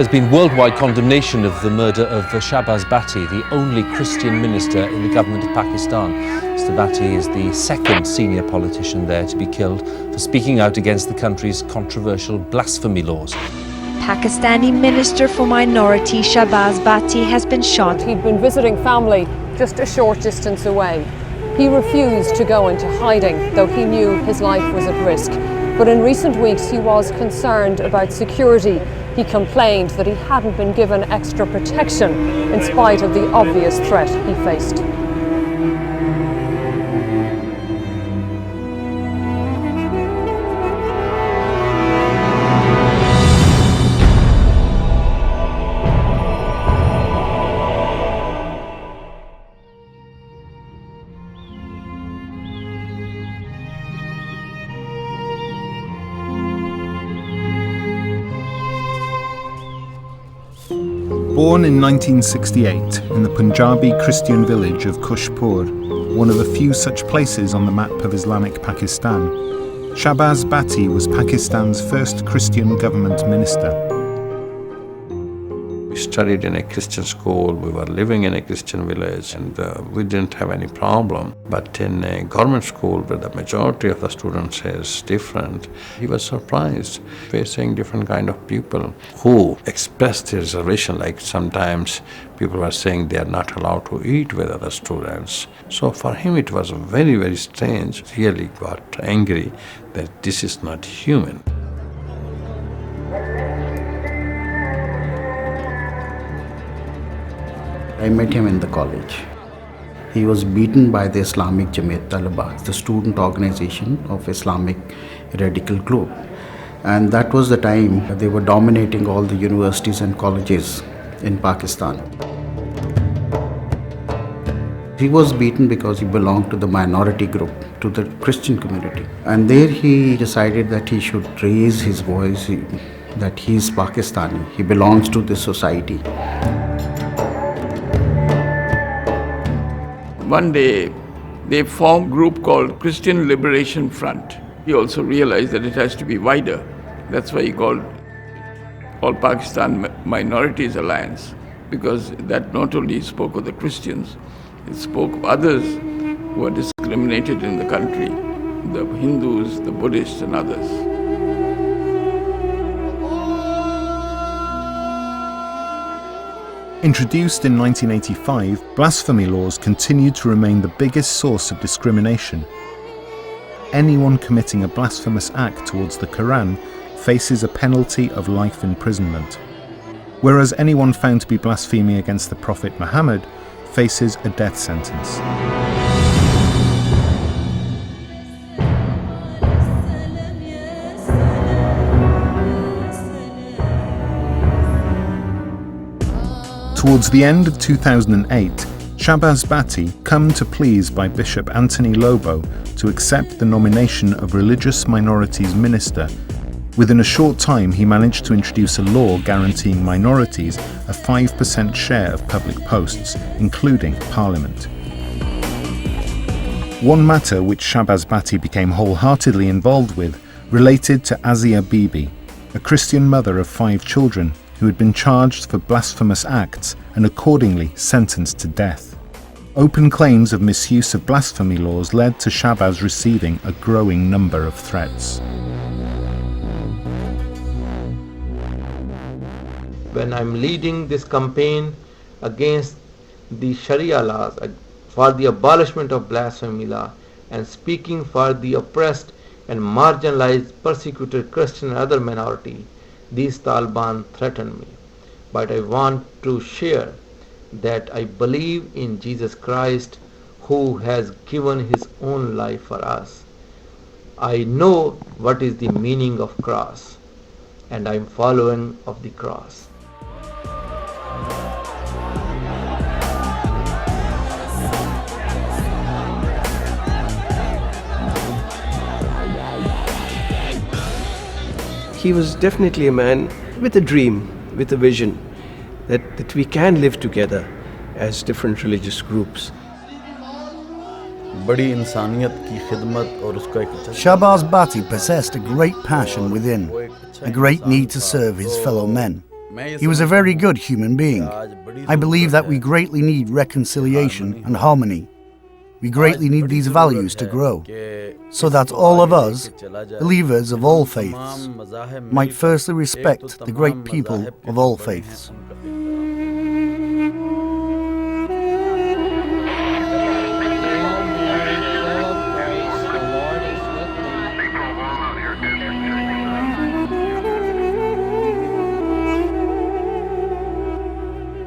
There's been worldwide condemnation of the murder of Shahbaz Bhatti, the only Christian minister in the government of Pakistan. Mr. Bhatti is the second senior politician there to be killed for speaking out against the country's controversial blasphemy laws. Pakistani Minister for Minorities Shahbaz Bhatti has been shot. He'd been visiting family just a short distance away. He refused to go into hiding, though he knew his life was at risk. But in recent weeks, he was concerned about security. He complained that he hadn't been given extra protection in spite of the obvious threat he faced. Born in 1968 in the Punjabi Christian village of Kushpur, one of a few such places on the map of Islamic Pakistan, Shahbaz Bhatti was Pakistan's first Christian government minister. We studied in a Christian school, we were living in a Christian village, and we didn't have any problem. But in a government school where the majority of the students is different, he was surprised facing different kind of people who expressed reservation, like sometimes people were saying they are not allowed to eat with other students. So for him it was very, very strange, really got angry that this is not human. I met him in the college. He was beaten by the Islamic Jamaat Talaba, the student organization of Islamic radical group. And that was the time they were dominating all the universities and colleges in Pakistan. He was beaten because he belonged to the minority group, to the Christian community. And there he decided that he should raise his voice, that he is Pakistani, he belongs to this society. One day, they formed a group called Christian Liberation Front. He also realized that it has to be wider. That's why he called All Pakistan Minorities Alliance, because that not only spoke of the Christians, it spoke of others who are discriminated in the country, the Hindus, the Buddhists, and others. Introduced in 1985, blasphemy laws continued to remain the biggest source of discrimination. Anyone committing a blasphemous act towards the Quran faces a penalty of life imprisonment, whereas anyone found to be blaspheming against the Prophet Muhammad faces a death sentence. Towards the end of 2008, Shahbaz Bhatti, come to please by Bishop Anthony Lobo to accept the nomination of Religious Minorities Minister. Within a short time, he managed to introduce a law guaranteeing minorities a 5% share of public posts, including Parliament. One matter which Shahbaz Bhatti became wholeheartedly involved with related to Azia Bibi, a Christian mother of 5 children who had been charged for blasphemous acts and accordingly sentenced to death. Open claims of misuse of blasphemy laws led to Shahbaz receiving a growing number of threats. When I'm leading this campaign against the Sharia laws, for the abolishment of blasphemy law, and speaking for the oppressed and marginalized, persecuted Christian and other minority, these Taliban threaten me. But I want to share that I believe in Jesus Christ, who has given his own life for us. I know what is the meaning of cross, and I am following of the cross. He was definitely a man with a dream, with a vision, that we can live together as different religious groups. Shahbaz Bhatti possessed a great passion within, a great need to serve his fellow men. He was a very good human being. I believe that we greatly need reconciliation and harmony. We greatly need these values to grow, so that all of us, believers of all faiths, might firstly respect the great people of all faiths.